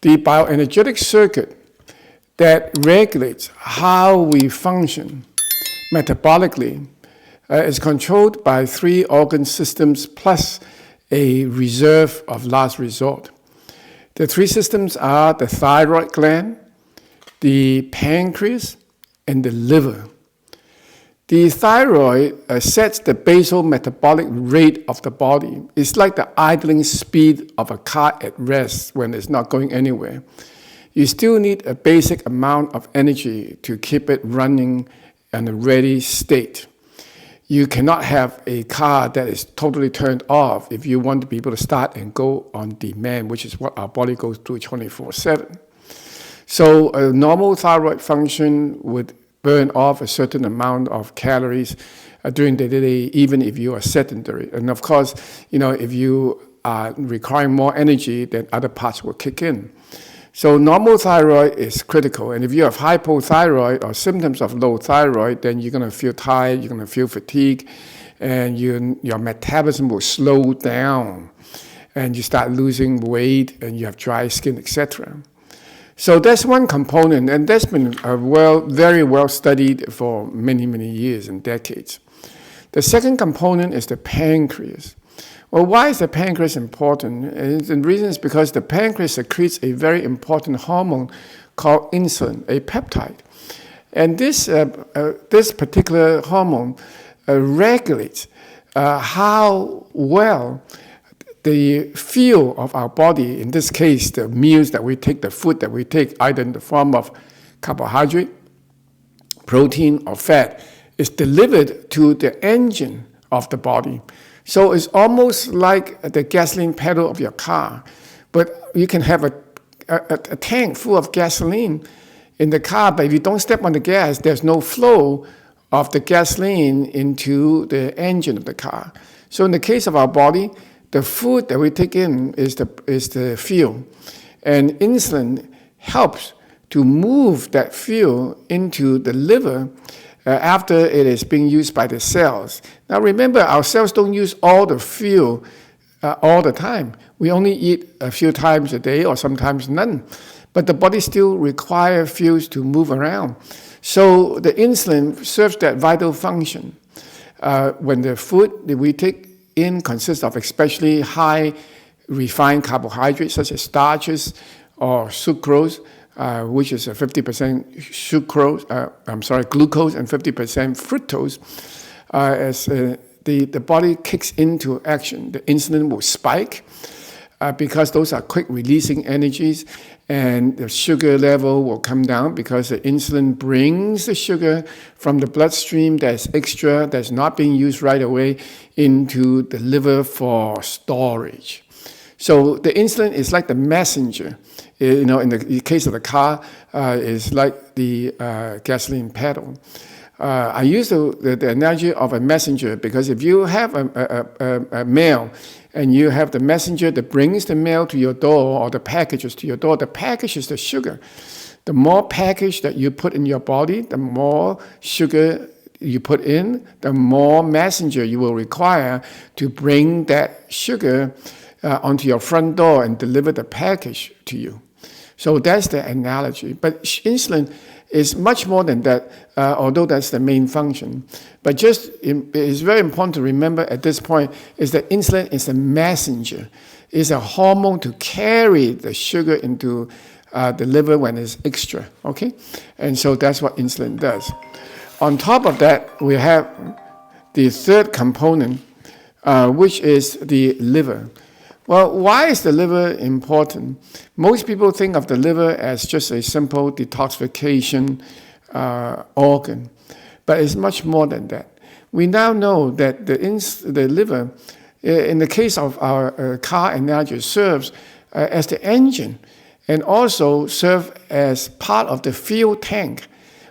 The bioenergetic circuit that regulates how we function metabolically is controlled by 3 organ systems plus a reserve of last resort. The 3 systems are the thyroid gland, the pancreas, and the liver. The thyroid sets the basal metabolic rate of the body. It's like the idling speed of a car at rest when it's not going anywhere. You still need a basic amount of energy to keep it running in a ready state. You cannot have a car that is totally turned off if you want to be able to start and go on demand, which is what our body goes through 24/7. So a normal thyroid function would burn off a certain amount of calories during the day, even if you are sedentary. And of course, if you are requiring more energy, then other parts will kick in. So normal thyroid is critical. And if you have hypothyroid or symptoms of low thyroid, then you're going to feel tired, you're going to feel fatigue, and your metabolism will slow down. And you start losing weight, and you have dry skin, etc. So that's one component, and that's been very well studied for many, many years and decades. The second component is the pancreas. Well, why is the pancreas important? And the reason is because the pancreas secretes a very important hormone called insulin, a peptide. And this particular hormone regulates how well the fuel of our body, in this case, the meals that we take, the food that we take, either in the form of carbohydrate, protein, or fat, is delivered to the engine of the body. So it's almost like the gasoline pedal of your car. But you can have a tank full of gasoline in the car, but if you don't step on the gas, there's no flow of the gasoline into the engine of the car. So in the case of our body, the food that we take in is the fuel. And insulin helps to move that fuel into the liver after it is being used by the cells. Now remember, our cells don't use all the fuel all the time. We only eat a few times a day or sometimes none. But the body still requires fuels to move around. So the insulin serves that vital function. When the food that we take in consists of especially high refined carbohydrates such as starches or sucrose, which is a 50% glucose and 50% fructose. As the body kicks into action, the insulin will spike because those are quick releasing energies, and the sugar level will come down because the insulin brings the sugar from the bloodstream that's extra, that's not being used right away, into the liver for storage. So the insulin is like the messenger. In the case of the car, is like the gasoline pedal. I use the analogy of a messenger because if you have a mail and you have the messenger that brings the mail to your door or the packages to your door, the package is the sugar. The more package that you put in your body, the more sugar you put in, the more messenger you will require to bring that sugar onto your front door and deliver the package to you. So that's the analogy. But insulin is much more than that, although that's the main function. But it's very important to remember at this point is that insulin is a messenger. It's a hormone to carry the sugar into the liver when it's extra, okay? And so that's what insulin does. On top of that, we have the third component, which is the liver. Well, why is the liver important? Most people think of the liver as just a simple detoxification organ, but it's much more than that. We now know that the liver, in the case of our car analogy, serves as the engine and also serves as part of the fuel tank.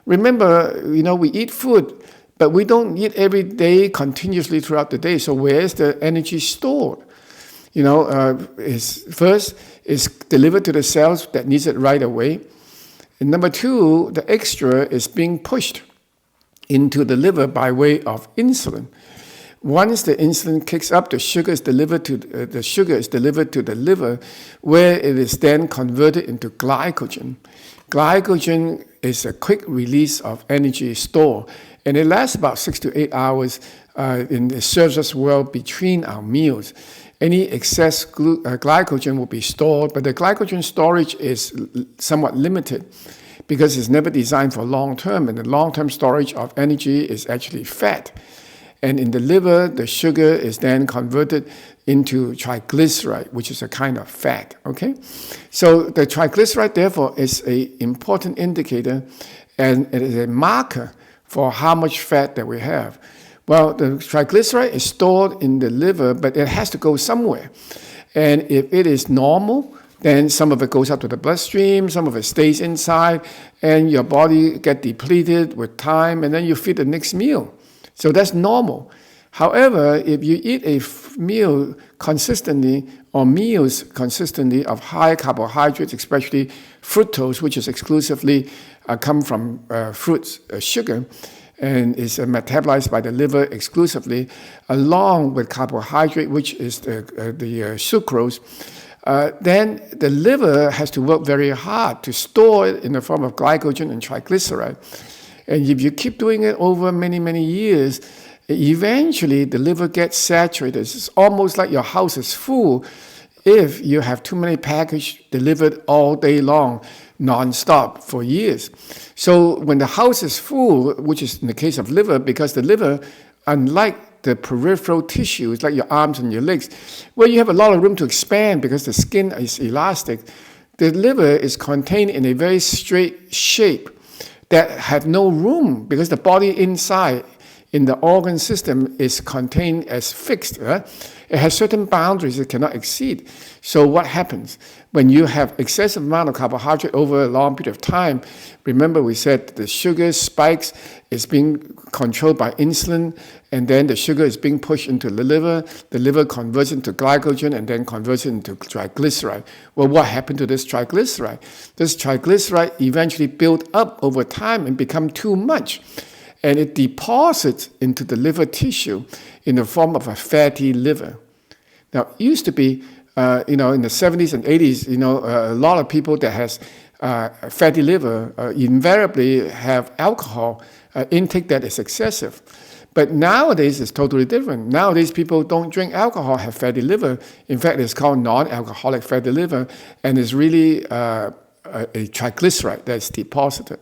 Remember, we eat food, but we don't eat every day continuously throughout the day. So where is the energy stored? First is delivered to the cells that needs it right away. And number two, the extra is being pushed into the liver by way of insulin. Once the insulin kicks up, the sugar is delivered to the liver, where it is then converted into glycogen. Glycogen is a quick release of energy store, and it lasts about 6 to 8 hours, and it serves us well between our meals. Any excess glycogen will be stored, but the glycogen storage is somewhat limited because it's never designed for long-term, and the long-term storage of energy is actually fat. And in the liver, the sugar is then converted into triglyceride, which is a kind of fat, okay? So the triglyceride, therefore, is an important indicator, and it is a marker for how much fat that we have. Well, the triglyceride is stored in the liver, but it has to go somewhere. And if it is normal, then some of it goes up to the bloodstream, some of it stays inside, and your body gets depleted with time, and then you feed the next meal. So that's normal. However, if you eat a meal consistently, or meals consistently of high carbohydrates, especially fructose, which is exclusively come from fruits, sugar, and is metabolized by the liver exclusively, along with carbohydrate, which is the sucrose, then the liver has to work very hard to store it in the form of glycogen and triglyceride. And if you keep doing it over many, many years, eventually the liver gets saturated. It's almost like your house is full if you have too many packages delivered all day long, non-stop for years. So when the house is full, which is in the case of liver, because the liver, unlike the peripheral tissue, it's like your arms and your legs, where you have a lot of room to expand because the skin is elastic, the liver is contained in a very straight shape that have no room because the body inside in the organ system is contained as fixed. Right? It has certain boundaries it cannot exceed. So what happens? When you have excessive amount of carbohydrate over a long period of time, remember we said the sugar spikes is being controlled by insulin, and then the sugar is being pushed into the liver converts into glycogen, and then converts it into triglyceride. Well, what happened to this triglyceride? This triglyceride eventually built up over time and become too much. And it deposits into the liver tissue in the form of a fatty liver. Now, it used to be, in the 70s and 80s, a lot of people that has fatty liver invariably have alcohol intake that is excessive. But nowadays, it's totally different. Nowadays, people don't drink alcohol, have fatty liver. In fact, it's called non-alcoholic fatty liver, and it's really a triglyceride that's deposited.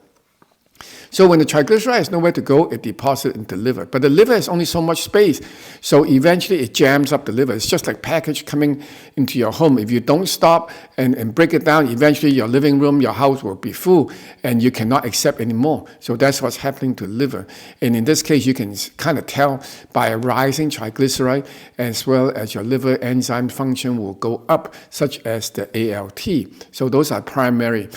So when the triglyceride has nowhere to go, it deposits into the liver. But the liver has only so much space, so eventually it jams up the liver. It's just like package coming into your home. If you don't stop and break it down, eventually your living room, your house will be full, and you cannot accept anymore. So that's what's happening to the liver. And in this case, you can kind of tell by a rising triglyceride, as well as your liver enzyme function will go up, such as the ALT. So those are primary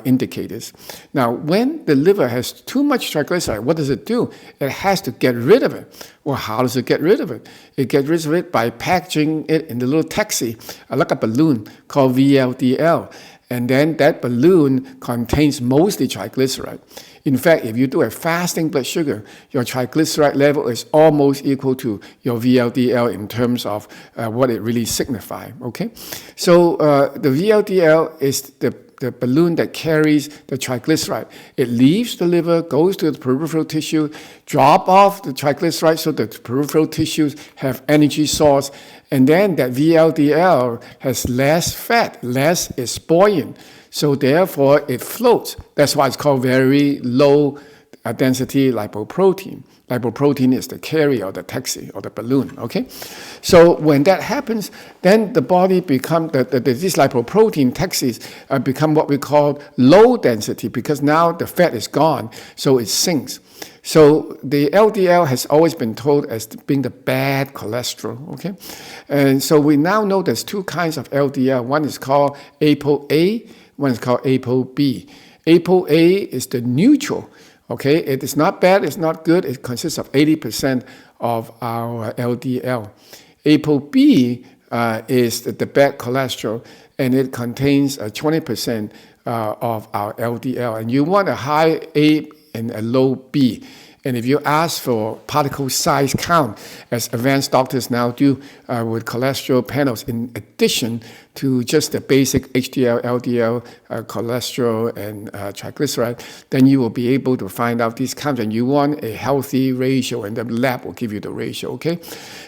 indicators. Now, when the liver has too much triglyceride, what does it do? It has to get rid of it. Well, how does it get rid of it? It gets rid of it by packaging it in a little taxi, like a balloon called VLDL. And then that balloon contains mostly triglyceride. In fact, if you do a fasting blood sugar, your triglyceride level is almost equal to your VLDL in terms of what it really signifies. Okay, so the VLDL is the balloon that carries the triglyceride. It leaves the liver, goes to the peripheral tissue, drop off the triglyceride so that the peripheral tissues have energy source, and then that VLDL has less fat, less is buoyant, so therefore it floats. That's why it's called very low density lipoprotein. Lipoprotein is the carrier, or the taxi, or the balloon, okay? So when that happens, then the body becomes, these lipoprotein taxis become what we call low density, because now the fat is gone, so it sinks. So the LDL has always been told as being the bad cholesterol, okay? And so we now know there's two kinds of LDL. One is called ApoA, one is called ApoB. ApoA is the neutral. Okay, it is not bad, it's not good. It consists of 80% of our LDL. ApoB is the bad cholesterol, and it contains 20% of our LDL. And you want a high A and a low B. And if you ask for particle size count, as advanced doctors now do with cholesterol panels, in addition to just the basic HDL, LDL, cholesterol, and triglyceride, then you will be able to find out these counts. And you want a healthy ratio, and the lab will give you the ratio, okay?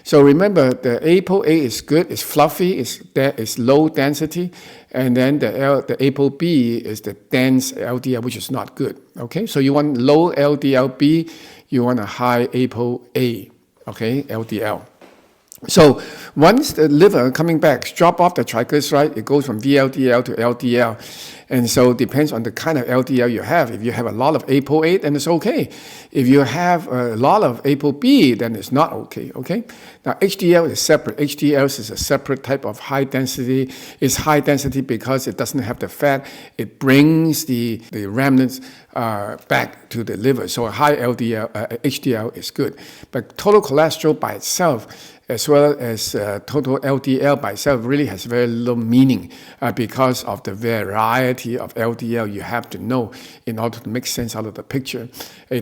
So remember, the ApoA is good, it's fluffy, it's low density, and then the ApoB is the dense LDL, which is not good, okay? So you want low LDLB, you want a high ApoA, okay, LDL. So once the liver coming back, drop off the triglyceride, it goes from VLDL to LDL. And so it depends on the kind of LDL you have. If you have a lot of ApoA, then it's okay. If you have a lot of ApoB, then it's not okay, okay? Now HDL is separate. HDL is a separate type of high density. It's high density because it doesn't have the fat. It brings the remnants back to the liver. So a high HDL is good. But total cholesterol by itself, as well as total LDL by itself, really has very little meaning because of the variety of LDL you have to know in order to make sense out of the picture. A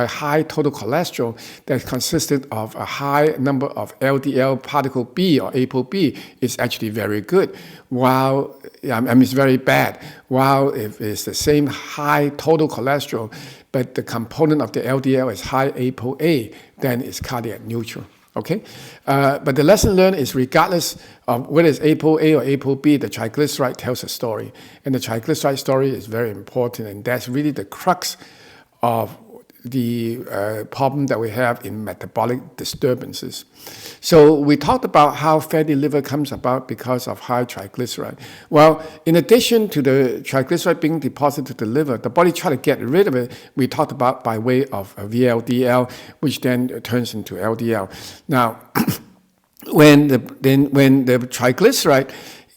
high total cholesterol that consisted of a high number of LDL particle B or ApoB is actually very good, while it's very bad. While if it's the same high total cholesterol, but the component of the LDL is high ApoA, then it's cardiac neutral. Okay, but the lesson learned is regardless of whether it's ApoA or ApoB, the triglyceride tells a story. And the triglyceride story is very important, and that's really the crux of the problem that we have in metabolic disturbances. So we talked about how fatty liver comes about because of high triglyceride. Well, in addition to the triglyceride being deposited to the liver, the body tries to get rid of it. We talked about by way of VLDL, which then turns into LDL. Now, when the triglyceride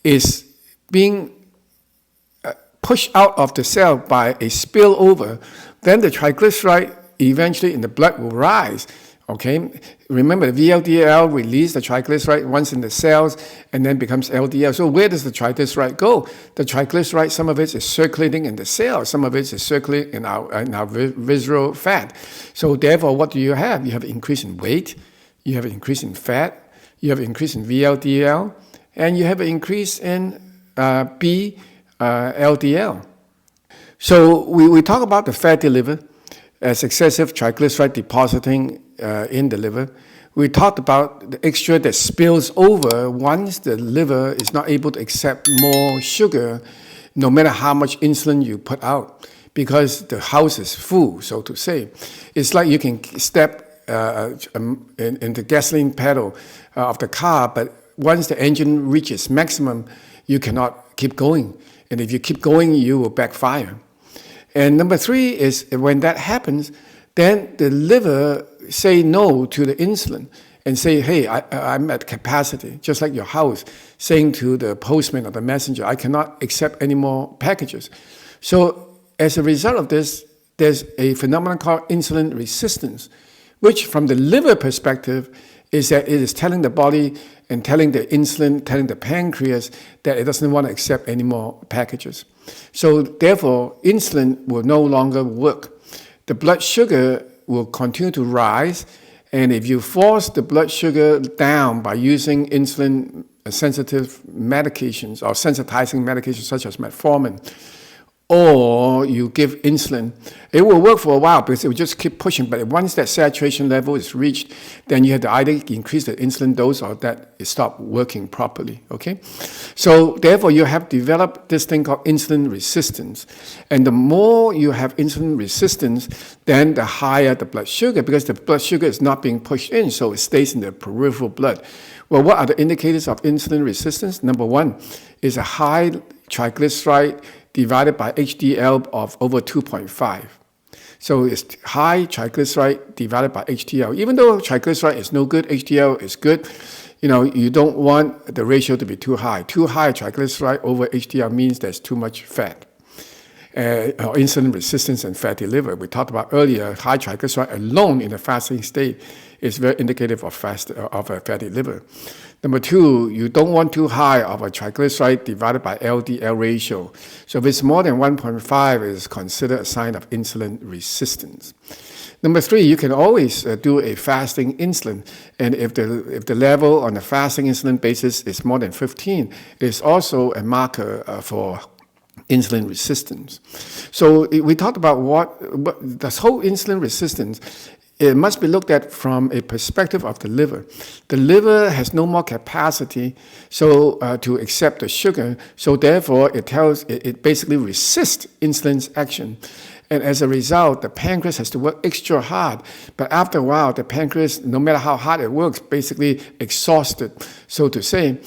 is being pushed out of the cell by a spillover, then the triglyceride eventually in the blood will rise. Okay, remember the VLDL release the triglyceride once in the cells and then becomes LDL. So where does the triglyceride go? The triglyceride, some of it is circulating in the cells, some of it is circulating in our visceral fat. So therefore, what do you have? You have an increase in weight, you have an increase in fat, you have an increase in VLDL, and you have an increase in LDL. So we talk about the fatty liver as excessive triglyceride depositing in the liver. We talked about the extra that spills over once the liver is not able to accept more sugar, no matter how much insulin you put out, because the house is full, so to say. It's like you can step in the gasoline pedal of the car, but once the engine reaches maximum, you cannot keep going. And if you keep going, you will backfire. And number three is when that happens, then the liver say no to the insulin and say, hey, I'm at capacity, just like your house, saying to the postman or the messenger, I cannot accept any more packages. So as a result of this, there's a phenomenon called insulin resistance, which from the liver perspective is that it is telling the body and telling the insulin, telling the pancreas that it doesn't want to accept any more packages. So therefore, insulin will no longer work. The blood sugar will continue to rise, and if you force the blood sugar down by using insulin-sensitive medications or sensitizing medications such as metformin, or you give insulin, it will work for a while because it will just keep pushing. But once that saturation level is reached, then you have to either increase the insulin dose or that it stops working properly, okay? So therefore, you have developed this thing called insulin resistance. And the more you have insulin resistance, then the higher the blood sugar, because the blood sugar is not being pushed in, so it stays in the peripheral blood. Well, what are the indicators of insulin resistance? Number one is a high triglyceride divided by HDL of over 2.5. So it's high triglyceride divided by HDL. Even though triglyceride is no good, HDL is good, you don't want the ratio to be too high. Too high triglyceride over HDL means there's too much fat. Or insulin resistance and fatty liver. We talked about earlier, high triglyceride alone in a fasting state is very indicative of a fatty liver. Number two, you don't want too high of a triglyceride divided by LDL ratio. So if it's more than 1.5, it is considered a sign of insulin resistance. Number three, you can always do a fasting insulin, and if the level on the fasting insulin basis is more than 15, it's also a marker for insulin resistance. So we talked about what this whole insulin resistance. It must be looked at from a perspective of the liver. The liver has no more capacity to accept the sugar, so therefore it basically resists insulin's action. And as a result, the pancreas has to work extra hard. But after a while, the pancreas, no matter how hard it works, basically exhausted, so to say,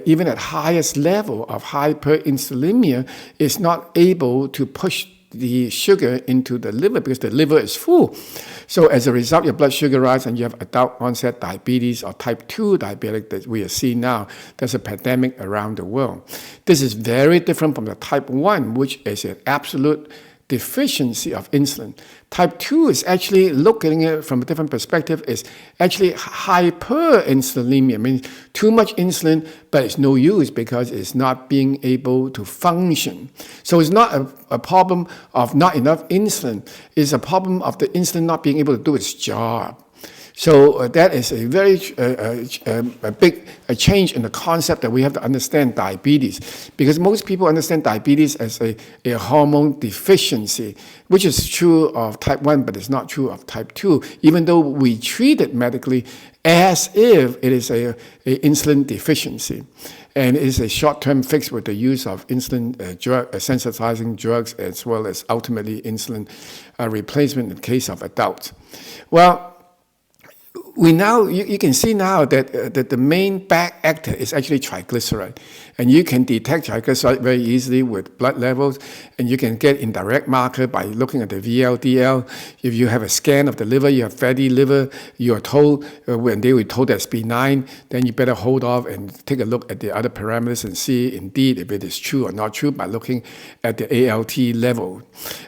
even at highest level of hyperinsulinemia, is not able to push the sugar into the liver because the liver is full. So as a result, your blood sugar rises and you have adult onset diabetes or type 2 diabetic that we are seeing now. There's a pandemic around the world. This is very different from the type 1, which is an absolute deficiency of insulin. Type 2 is actually looking at it from a different perspective, is actually hyperinsulinemia, means too much insulin, but it's no use because it's not being able to function. So it's not a problem of not enough insulin, it's a problem of the insulin not being able to do its job. So that is a very big change in the concept that we have to understand diabetes, because most people understand diabetes as a hormone deficiency, which is true of type 1, but it's not true of type 2, even though we treat it medically as if it is a insulin deficiency. And it is a short-term fix with the use of insulin sensitizing drugs, as well as ultimately insulin replacement in the case of adults. Well, you can see now that the main bad actor is actually triglyceride. And you can detect triglyceride very easily with blood levels, and you can get indirect marker by looking at the VLDL. If you have a scan of the liver, you have fatty liver, you are told, when they were told that's benign, then you better hold off and take a look at the other parameters and see indeed if it is true or not true by looking at the ALT level.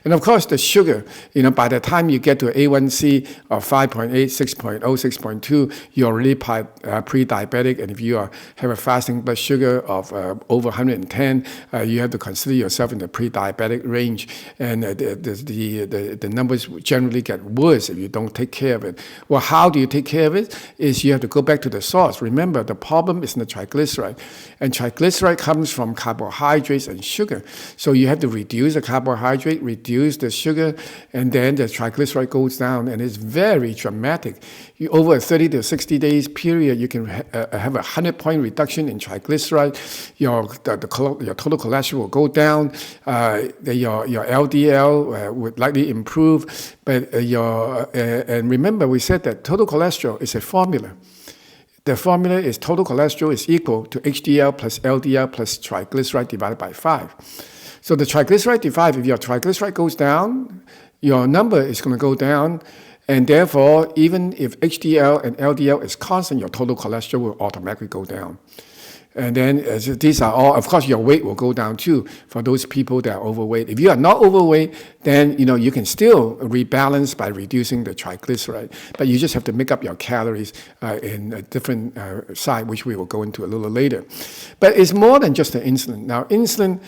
And of course, the sugar, by the time you get to A1C of 5.8, 6.0, 6.2, you're already pre-diabetic, and if you have a fasting blood sugar of over 110, you have to consider yourself in the pre-diabetic range, and the numbers generally get worse if you don't take care of it. Well, how do you take care of it? Is you have to go back to the source. Remember, the problem is in the triglyceride, and triglyceride comes from carbohydrates and sugar. So you have to reduce the carbohydrate, reduce the sugar, and then the triglyceride goes down, and it's very dramatic. Over a 30 to 60 days period, you can have a 100-point reduction in triglyceride. Your total cholesterol will go down. Your LDL would likely improve. But and remember, we said that total cholesterol is a formula. The formula is total cholesterol is equal to HDL plus LDL plus triglyceride divided by 5. So the triglyceride divide, if your triglyceride goes down, your number is going to go down. And therefore, even if HDL and LDL is constant, your total cholesterol will automatically go down. And then these are all, of course, your weight will go down too for those people that are overweight. If you are not overweight, then you can still rebalance by reducing the triglyceride. But you just have to make up your calories in a different side, which we will go into a little later. But it's more than just the insulin. Now, insulin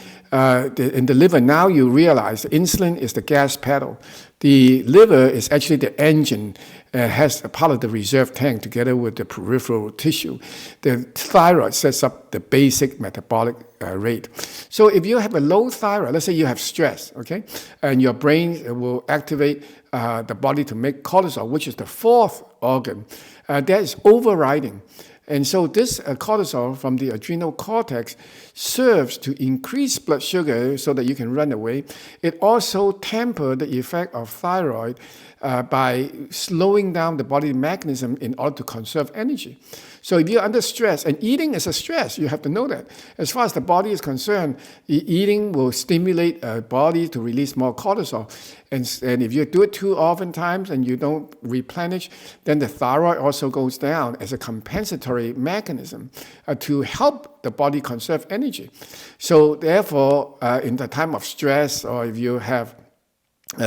in the liver, now you realize the insulin is the gas pedal. The liver is actually the engine, has a part of the reserve tank together with the peripheral tissue. The thyroid sets up the basic metabolic rate. So if you have a low thyroid, let's say you have stress, okay, and your brain will activate the body to make cortisol, which is the fourth organ, that is overriding. And so this cortisol from the adrenal cortex serves to increase blood sugar so that you can run away. It also tempers the effect of thyroid by slowing down the body mechanism in order to conserve energy. So if you're under stress, and eating is a stress, you have to know that. As far as the body is concerned, eating will stimulate the body to release more cortisol. And if you do it too often times and you don't replenish, then the thyroid also goes down as a compensatory mechanism to help the body conserve energy. So therefore, in the time of stress, or if you have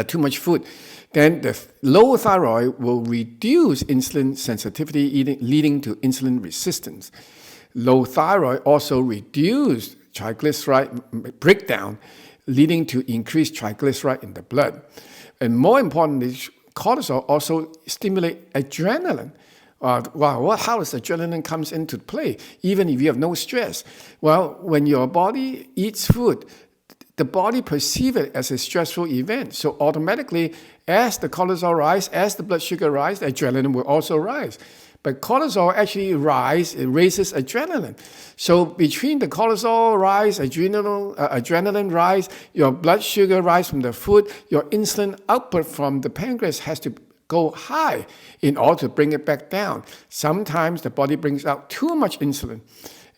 too much food, then the low thyroid will reduce insulin sensitivity, leading to insulin resistance. Low thyroid also reduce triglyceride breakdown, leading to increased triglyceride in the blood. And more importantly, cortisol also stimulate adrenaline. How does adrenaline comes into play, even if you have no stress? Well, when your body eats food, the body perceives it as a stressful event. So automatically, as the cortisol rise, as the blood sugar rise, the adrenaline will also rise. But cortisol actually it raises adrenaline. So between the cortisol rise, adrenaline rise, your blood sugar rise from the food, your insulin output from the pancreas has to go high in order to bring it back down. Sometimes the body brings out too much insulin,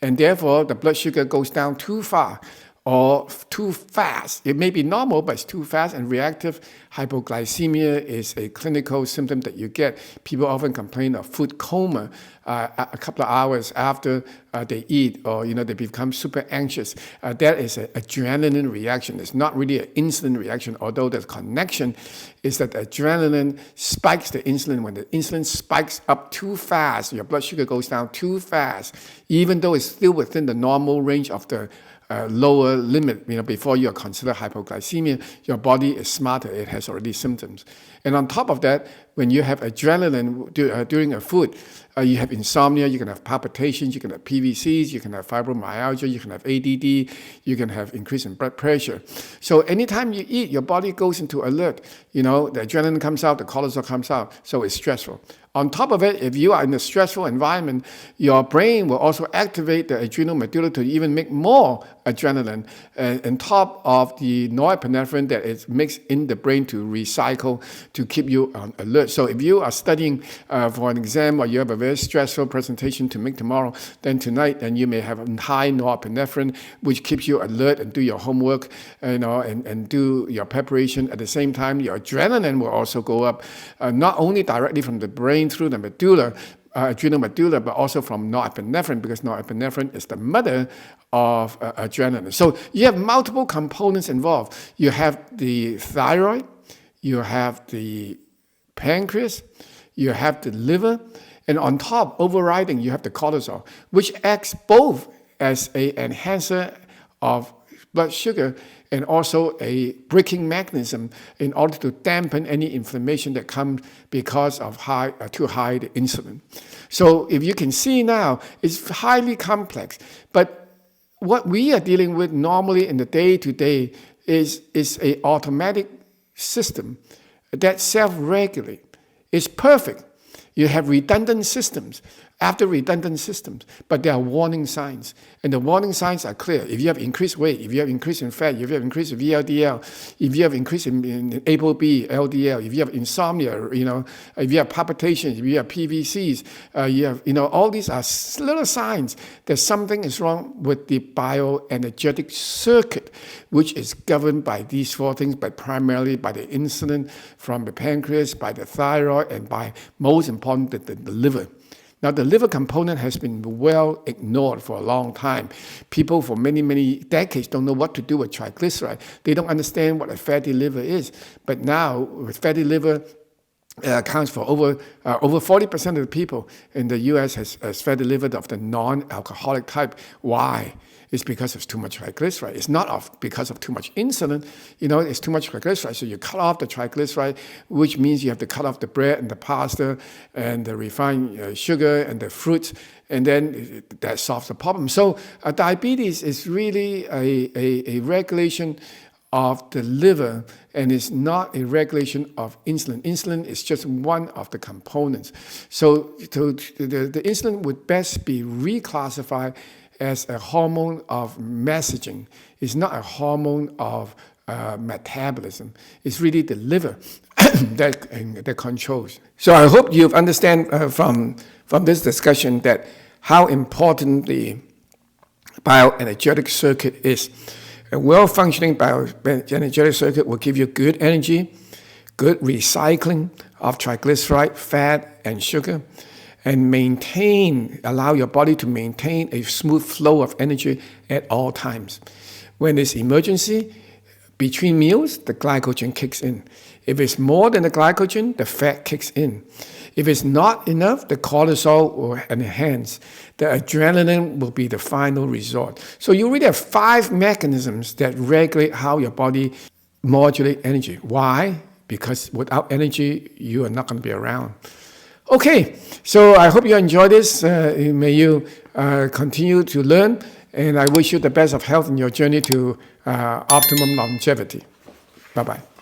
and therefore the blood sugar goes down too far or too fast. It may be normal, but it's too fast, and reactive hypoglycemia is a clinical symptom that you get. People often complain of food coma a couple of hours after they eat, or they become super anxious. That is an adrenaline reaction. It's not really an insulin reaction, although the connection is that adrenaline spikes the insulin. When the insulin spikes up too fast, your blood sugar goes down too fast, even though it's still within the normal range of the lower limit, before you are considered hypoglycemia, your body is smarter. It has already symptoms. And on top of that, when you have adrenaline during a food, you have insomnia, you can have palpitations, you can have PVCs, you can have fibromyalgia, you can have ADD, you can have increase in blood pressure. So anytime you eat, your body goes into alert. The adrenaline comes out, the cortisol comes out, so it's stressful. On top of it, if you are in a stressful environment, your brain will also activate the adrenal medulla to even make more adrenaline on top of the norepinephrine that is mixed in the brain to recycle to keep you on alert. So if you are studying for an exam, or you have a very stressful presentation to make tomorrow, then tonight, then you may have a high norepinephrine, which keeps you alert and do your homework, and do your preparation. At the same time, your adrenaline will also go up, not only directly from the brain through the medulla, adrenal medulla, but also from norepinephrine, because norepinephrine is the mother of adrenaline. So you have multiple components involved. You have the thyroid, you have the pancreas, you have the liver, and on top, overriding, you have the cortisol, which acts both as an enhancer of blood sugar and also a braking mechanism in order to dampen any inflammation that comes because of too high the insulin. So if you can see now, it's highly complex. But what we are dealing with normally in the day-to-day is an automatic system that self-regulates. It's perfect. You have redundant systems after redundant systems, but there are warning signs. And the warning signs are clear. If you have increased weight, if you have increase in fat, if you have increase in VLDL, if you have increase in ApoB, LDL, if you have insomnia, if you have palpitations, if you have PVCs, you have, all these are little signs that something is wrong with the bioenergetic circuit, which is governed by these four things, but primarily by the insulin from the pancreas, by the thyroid, and by, most important, the liver. Now, the liver component has been well ignored for a long time. People for many, many decades don't know what to do with triglyceride. They don't understand what a fatty liver is. But now, with fatty liver, accounts for over 40% of the people in the U.S. has fatty liver of the non-alcoholic type. Why? It's because of too much triglyceride. It's not because of too much insulin. It's too much triglyceride. So you cut off the triglyceride, which means you have to cut off the bread and the pasta and the refined sugar and the fruits, and then that solves the problem. So diabetes is really a regulation of the liver, and it's not a regulation of insulin. Insulin is just one of the components. So the insulin would best be reclassified as a hormone of messaging. It's not a hormone of metabolism. It's really the liver that controls. So I hope you've understand from this discussion that how important the bioenergetic circuit is. A well-functioning bioenergetic circuit will give you good energy, good recycling of triglyceride, fat, and sugar, and allow your body to maintain a smooth flow of energy at all times. When there's emergency, Between meals, the glycogen kicks in. If it's more than the glycogen, the fat kicks in. If it's not enough, the cortisol will enhance. The adrenaline will be the final resort. So you really have 5 mechanisms that regulate how your body modulates energy. Why? Because without energy, you are not going to be around. Okay, so I hope you enjoy this. May you continue to learn, and I wish you the best of health in your journey to optimum longevity. Bye-bye.